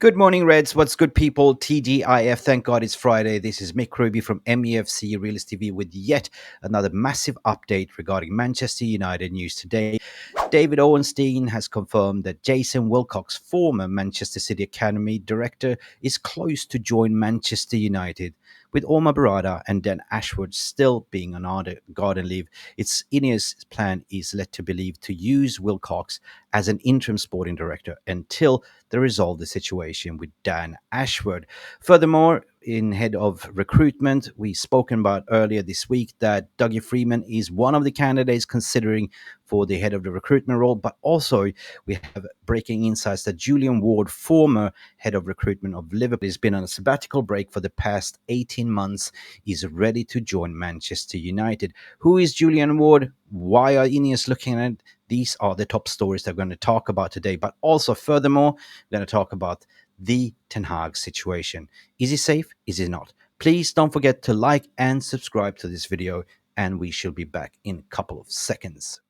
Good morning, Reds. What's good, people? TGIF. Thank God it's Friday. This is Mick Ruby from MEFC Realist TV with yet another massive update regarding Manchester United news today. David Ornstein has confirmed that Jason Wilcox, former Manchester City Academy director, is close to join Manchester United. With Omar Berrada and Dan Ashworth still being on garden leave, its INEOS plan is led to believe to use Wilcox as an interim sporting director until they resolve the situation with Dan Ashford. Furthermore, in head of recruitment, we spoken about earlier this week that Dougie Freedman is one of the candidates considering for the head of the recruitment role, but also we have breaking insights that Julian Ward, former head of recruitment of Liverpool, has been on a sabbatical break for the past 18 months, is ready to join Manchester United. Who is Julian Ward? Why are INEOS looking at it? These are the top stories that we're going to talk about today, but also furthermore, we're going to talk about the Ten Hag situation. Is he safe? Is he not? Please don't forget to like and subscribe to this video, and we shall be back in a couple of seconds.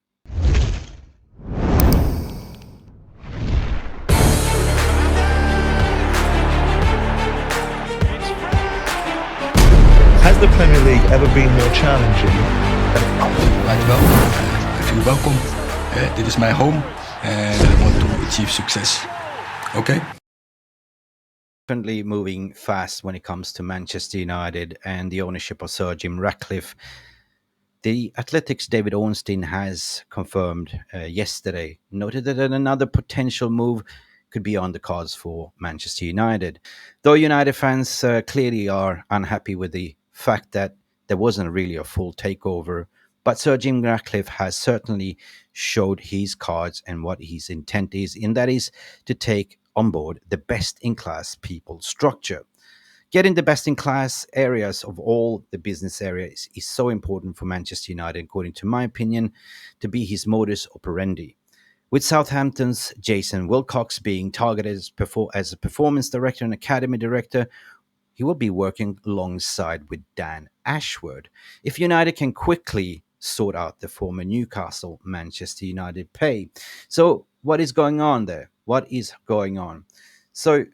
Has the Premier League ever been more challenging? Dankjewel. I feel welcome. Dit is mijn home and I want to achieve success. Okay? Definitely moving fast when it comes to Manchester United and the ownership of Sir Jim Ratcliffe. The Athletics' David Ornstein has confirmed yesterday, noted that another potential move could be on the cards for Manchester United. Though United fans clearly are unhappy with the fact that there wasn't really a full takeover, but Sir Jim Ratcliffe has certainly showed his cards and what his intent is, and that is to take on board the best-in-class people structure. Getting the best-in-class areas of all the business areas is so important for Manchester United, according to my opinion, to be his modus operandi. With Southampton's Jason Wilcox being targeted as a performance director and academy director, he will be working alongside with Dan Ashworth. If United can quickly sort out the former Newcastle Manchester United pay. So what is going on there? What is going on? So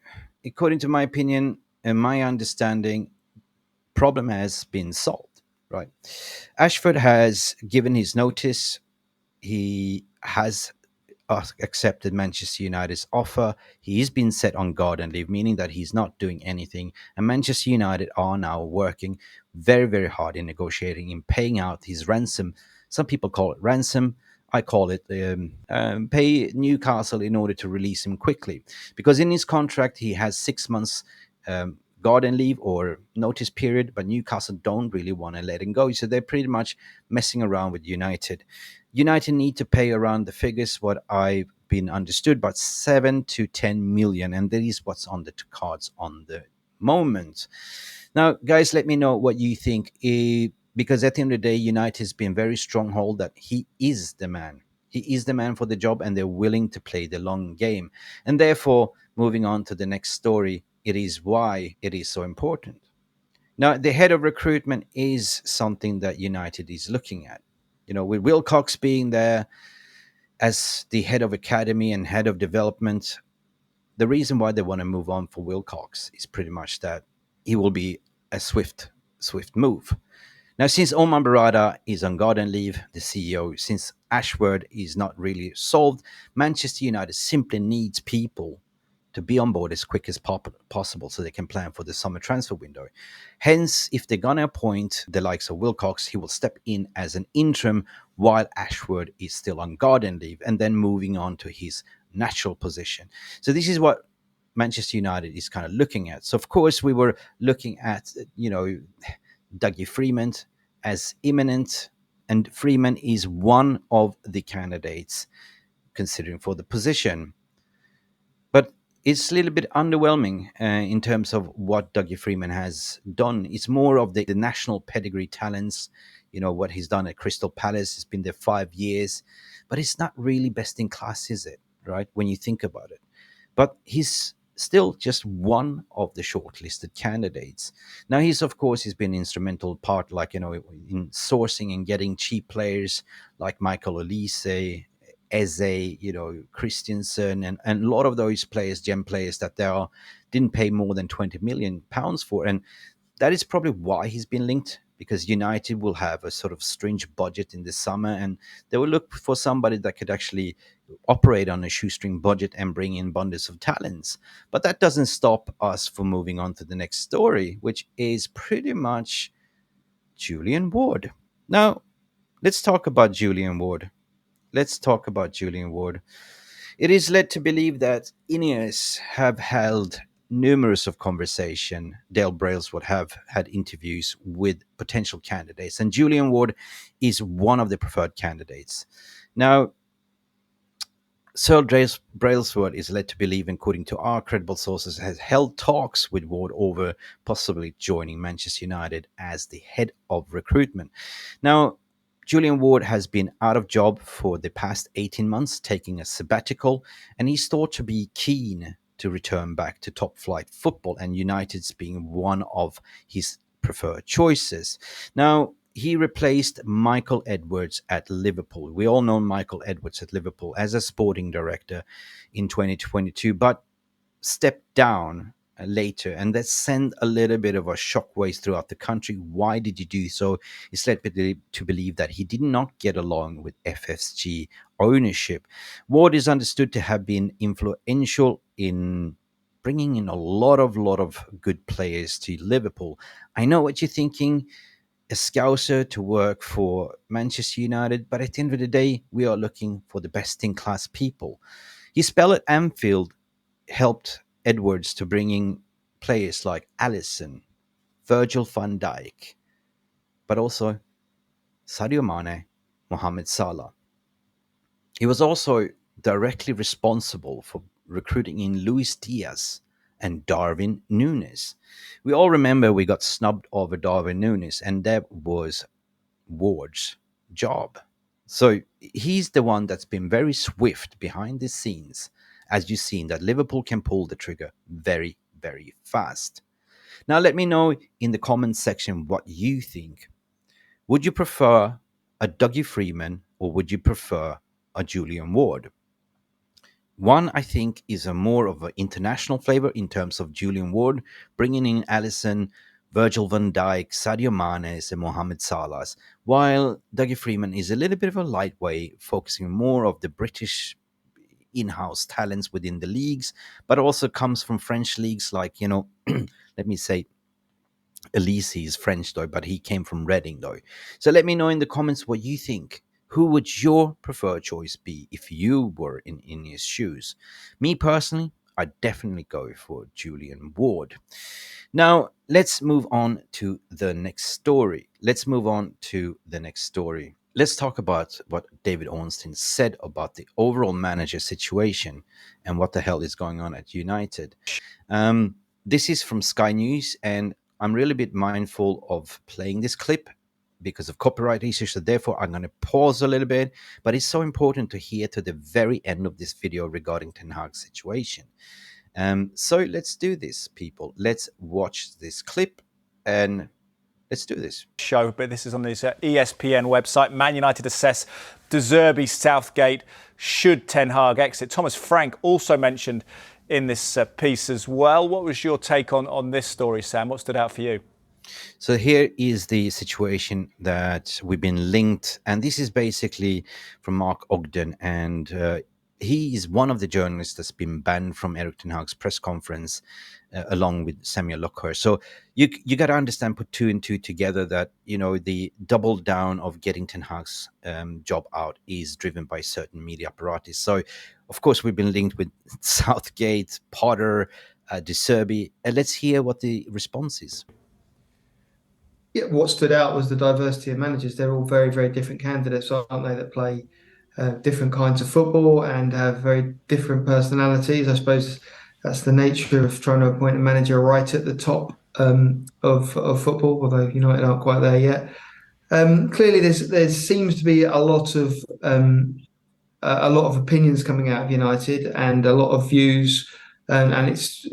according to my opinion and my understanding, problem has been solved, right? Ashford has given his notice. He has accepted Manchester United's offer. He's been set on garden leave, meaning that he's not doing anything. And Manchester United are now working very, very hard in negotiating and paying out his ransom. Some people call it ransom. I call it pay Newcastle in order to release him quickly. Because in his contract, he has 6 months garden leave or notice period, but Newcastle don't really want to let him go. So they're pretty much messing around with United. United need to pay around the figures what I've been understood, about 7 to 10 million, and that is what's on the cards on the moment. Now, guys, let me know what you think, because at the end of the day, United has been very stronghold that he is the man. He is the man for the job, and they're willing to play the long game. And therefore, moving on to the next story, it is why it is so important. Now, the head of recruitment is something that United is looking at. You know, with Wilcox being there as the head of academy and head of development, the reason why they want to move on for Wilcox is pretty much that he will be a swift move. Now, since Omar Berrada is on garden leave, the CEO, since Ashford is not really solved, Manchester United simply needs people to be on board as quick as possible so they can plan for the summer transfer window. Hence, if they're going to appoint the likes of Wilcox, he will step in as an interim while Ashford is still on garden leave and then moving on to his natural position. So this is what Manchester United is kind of looking at. So, of course, we were looking at, Dougie Freedman as imminent, and Freeman is one of the candidates considering for the position. But it's a little bit underwhelming in terms of what Dougie Freedman has done. It's more of the national pedigree talents, what he's done at Crystal Palace. He's been there 5 years, but it's not really best in class, is it? Right? When you think about it. But he's still just one of the shortlisted candidates. Now, he's been instrumental part, in sourcing and getting cheap players like Michael Olise, Eze, Christensen, and a lot of those players, gem players that didn't pay more than £20 million for. And that is probably why he's been linked, because United will have a sort of strange budget in the summer, and they will look for somebody that could actually operate on a shoestring budget and bring in bundles of talents. But that doesn't stop us from moving on to the next story, which is pretty much Julian Ward. Now, let's talk about Julian Ward. It is led to believe that INEOS have held numerous of conversation. Dale Brailsford have had interviews with potential candidates, and Julian Ward is one of the preferred candidates. Now, Sir Brailsford is led to believe, according to our credible sources, has held talks with Ward over possibly joining Manchester United as the head of recruitment. Now, Julian Ward has been out of job for the past 18 months, taking a sabbatical, and he's thought to be keen to return back to top flight football, and United's being one of his preferred choices. Now, he replaced Michael Edwards at Liverpool. We all know Michael Edwards at Liverpool as a sporting director in 2022, but stepped down later, and that sent a little bit of a shockwave throughout the country. Why did he do so? It's led to believe that he did not get along with FSG ownership. Ward is understood to have been influential in bringing in a lot of good players to Liverpool. I know what you're thinking, a Scouser to work for Manchester United, but at the end of the day, we are looking for the best-in-class people. His spell at Anfield helped Edwards to bring in players like Alisson, Virgil van Dijk, but also Sadio Mane, Mohamed Salah. He was also directly responsible for recruiting in Luis Diaz and Darwin Núñez. We all remember we got snubbed over Darwin Núñez, and that was Ward's job. So he's the one that's been very swift behind the scenes, as you've seen that Liverpool can pull the trigger very, very fast. Now, let me know in the comments section what you think. Would you prefer a Dougie Freedman, or would you prefer a Julian Ward? One, I think, is a more of an international flavor in terms of Julian Ward, bringing in Alisson, Virgil van Dijk, Sadio Mane, and Mohamed Salah, while Dougie Freedman is a little bit of a lightweight, focusing more of the British in-house talents within the leagues, but also comes from French leagues like, let me say, Elise is French though, but he came from Reading though. So let me know in the comments what you think. Who would your preferred choice be if you were in his shoes? Me personally, I'd definitely go for Julian Ward. Now, let's move on to the next story. Let's talk about what David Ornstein said about the overall manager situation and what the hell is going on at United. This is from Sky News, and I'm really a bit mindful of playing this clip because of copyright issues, so therefore I'm going to pause a little bit, but it's so important to hear to the very end of this video regarding Ten Hag's situation. So let's do this, people. Let's watch this clip and let's do this. Show, but this is on this ESPN website. Man United assess De Zerbi Southgate should Ten Hag exit. Thomas Frank also mentioned in this piece as well. What was your take on this story, Sam? What stood out for you? So here is the situation that we've been linked, and this is basically from Mark Ogden, and he is one of the journalists that's been banned from Erik Ten Hag's press conference, along with Samuel Lockyer. So you got to understand, put two and two together, that the double down of getting Ten Hag's job out is driven by certain media apparatus. So of course we've been linked with Southgate, Potter, De Zerbi. Let's hear what the response is. Yeah, what stood out was the diversity of managers. They're all very, very different candidates, aren't they, that play different kinds of football and have very different personalities. I suppose that's the nature of trying to appoint a manager right at the top of football, although United aren't quite there yet. Clearly, there seems to be a lot of opinions coming out of United and a lot of views, and it's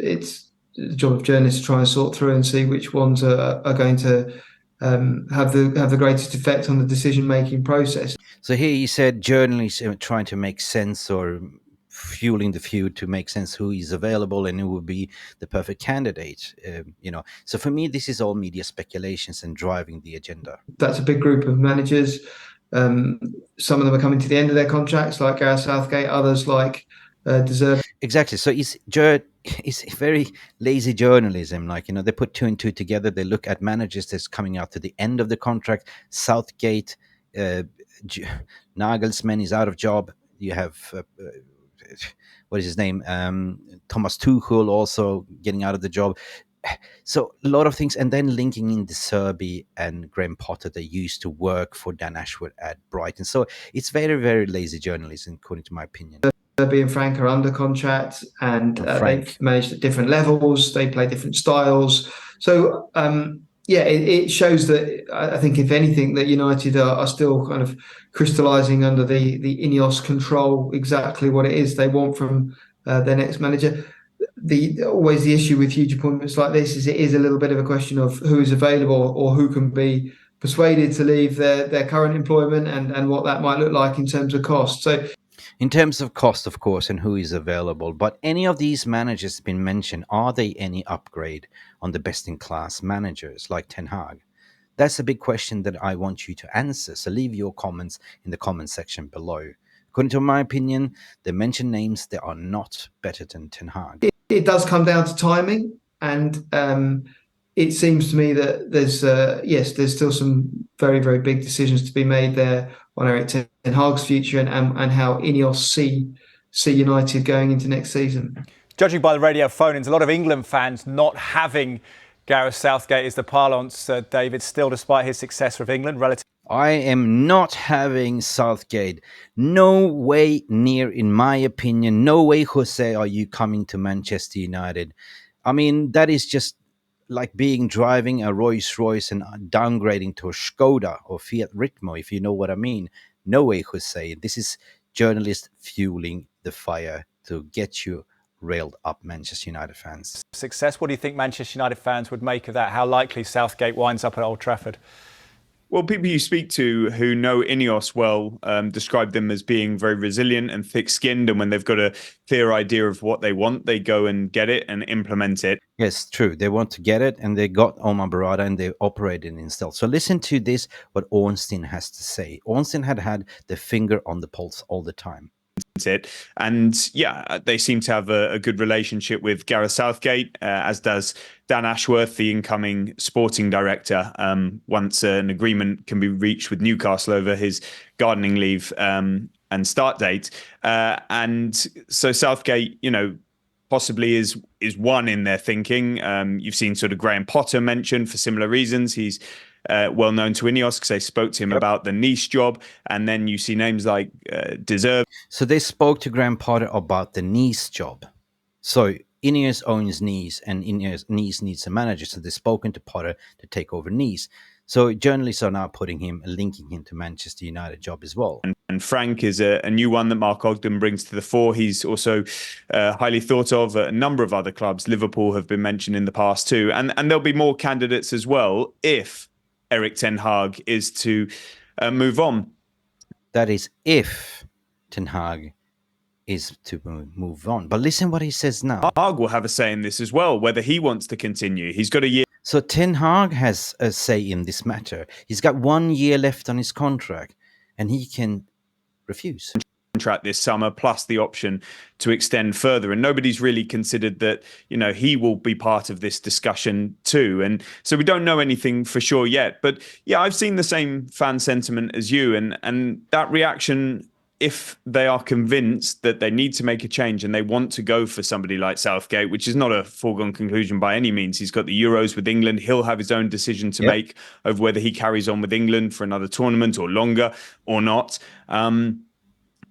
the job of journalists to try and sort through and see which ones are going to have the greatest effect on the decision-making process. So here he said journalists are trying to make sense or fueling the feud to make sense who is available and who would be the perfect candidate. So for me, this is all media speculations and driving the agenda. That's a big group of managers. Some of them are coming to the end of their contracts, like Gareth Southgate. Others, like deserve. Exactly. So it's very lazy journalism. They put two and two together. They look at managers that's coming out to the end of the contract. Southgate, Nagelsmann is out of job. You have what is his name? Thomas Tuchel also getting out of the job. So a lot of things, and then linking in De Zerbi and Graham Potter. They used to work for Dan Ashworth at Brighton. So it's very, very lazy journalism, according to my opinion. Zerbi and Frank are under contract, and Frank. they've managed at different levels. They play different styles. So it shows that I think, if anything, that United are still kind of crystallising under the INEOS control exactly what it is they want from their next manager. Always the issue with huge appointments like this is it is a little bit of a question of who is available or who can be persuaded to leave their current employment and what that might look like in terms of cost. So in terms of cost, of course, and who is available. But any of these managers been mentioned, are they any upgrade on the best-in-class managers like Ten Hag? That's a big question that I want you to answer. So leave your comments in the comment section below. According to my opinion, the mentioned names, they are not better than Ten Hag. It does come down to timing, and it seems to me that there's still some very, very big decisions to be made there on Erik Ten Hag's future and how INEOS see United going into next season. Judging by the radio phone-ins, a lot of England fans not having Gareth Southgate is the parlance, David, still despite his success with England relative. I am not having Southgate. No way near, in my opinion. No way, Jose, are you coming to Manchester United. I mean, that is just like driving a Rolls-Royce and downgrading to a Skoda or Fiat Ritmo, if you know what I mean. No way, Jose. This is journalists fueling the fire to get you railed up, Manchester United fans. Success. What do you think Manchester United fans would make of that? How likely Southgate winds up at Old Trafford? Well, people you speak to who know INEOS well describe them as being very resilient and thick-skinned, and when they've got a clear idea of what they want, they go and get it and implement it. Yes, true. They want to get it, and they got Omar Berrada, and they operated in stealth. So listen to this, what Ornstein has to say. Ornstein had the finger on the pulse all the time. It. And yeah, they seem to have a good relationship with Gareth Southgate, as does Dan Ashworth, the incoming sporting director, once an agreement can be reached with Newcastle over his gardening leave and start date. And so Southgate, possibly is one in their thinking. You've seen sort of Graham Potter mentioned for similar reasons. He's well known to INEOS because they spoke to him about the Nice job, and then you see names like De Zerbi. So they spoke to Graham Potter about the Nice job. So INEOS owns Nice, and Nice needs a manager. So they've spoken to Potter to take over Nice. So journalists are now linking him to Manchester United job as well. And Frank is a new one that Mark Ogden brings to the fore. He's also highly thought of at a number of other clubs. Liverpool have been mentioned in the past too, and there'll be more candidates as well if Erik Ten Hag is to move on. That is if Ten Hag is to move on. But listen what he says now. Hag will have a say in this as well, whether he wants to continue. He's got a year. So Ten Hag has a say in this matter. He's got 1 year left on his contract, and he can refuse. Contract this summer, plus the option to extend further, and nobody's really considered that he will be part of this discussion too, and so we don't know anything for sure yet. But yeah, I've seen the same fan sentiment as you, and that reaction, if they are convinced that they need to make a change and they want to go for somebody like Southgate, which is not a foregone conclusion by any means. He's got the Euros with England. He'll have his own decision to make over whether he carries on with England for another tournament or longer or not.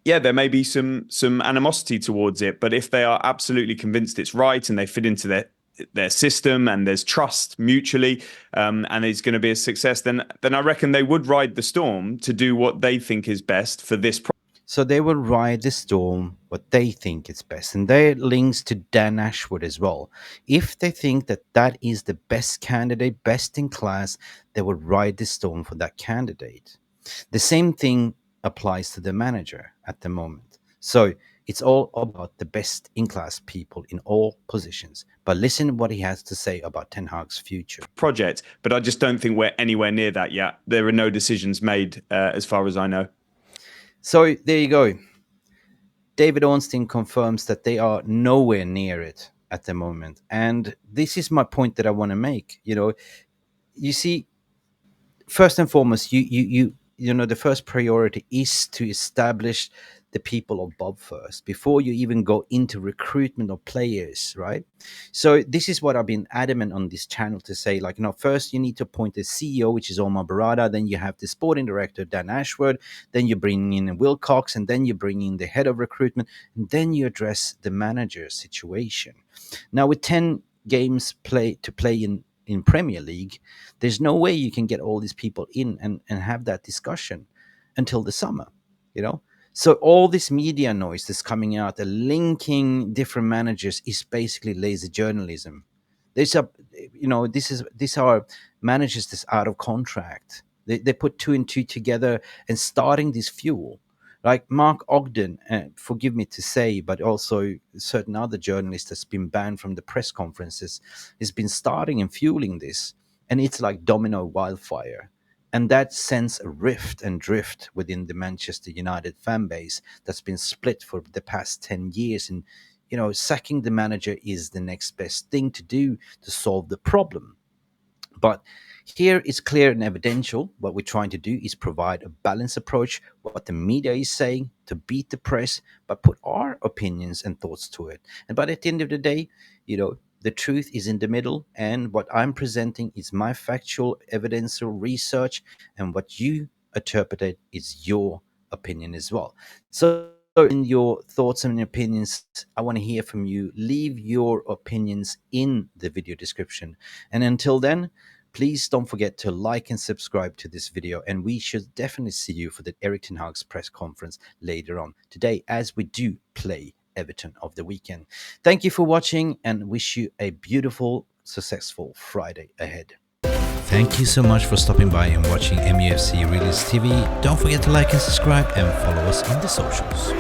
Yeah, there may be some animosity towards it, but if they are absolutely convinced it's right and they fit into their system and there's trust mutually, and it's going to be a success, then I reckon they would ride the storm to do what they think is best for this project. So they will ride the storm, what they think is best. And there are links to Dan Ashwood as well. If they think that is the best candidate, best in class, they will ride the storm for that candidate. The same thing applies to the manager at the moment. So it's all about the best in class people in all positions. But listen what he has to say about Ten Hag's future project. But I just don't think we're anywhere near that yet. There are no decisions made as far as I know. So there you go. David Ornstein confirms that they are nowhere near it at the moment. And this is my point that I want to make. You see, first and foremost, the first priority is to establish the people above first before you even go into recruitment of players, right? So this is what I've been adamant on this channel to say, like, first you need to appoint the CEO, which is Omar Berrada, then you have the sporting director, Dan Ashworth, then you bring in Wilcox, and then you bring in the head of recruitment, and then you address the manager situation. Now, with 10 games to play in Premier League, there's no way you can get all these people in and have that discussion until the summer, So all this media noise that's coming out, linking different managers, is basically lazy journalism. These are managers that's out of contract. They put two and two together and starting this fuel. Like Mark Ogden, forgive me to say, but also certain other journalists that's been banned from the press conferences, has been starting and fueling this. And it's like domino wildfire. And that sends a rift and drift within the Manchester United fan base that's been split for the past 10 years. And, sacking the manager is the next best thing to do to solve the problem. But here it's clear and evidential. What we're trying to do is provide a balanced approach, what the media is saying, to beat the press, but put our opinions and thoughts to it. And but at the end of the day, the truth is in the middle, and what I'm presenting is my factual evidential research, and what you interpret is your opinion as well. So in your thoughts and opinions, I want to hear from you. Leave your opinions in the video description. And until then, please don't forget to like and subscribe to this video, and we should definitely see you for the Erik ten Hag's press conference later on today, as we do play Everton of the weekend. Thank you for watching, and wish you a beautiful, successful Friday ahead. Thank you so much for stopping by and watching MUFC Realist TV. Don't forget to like and subscribe and follow us on the socials.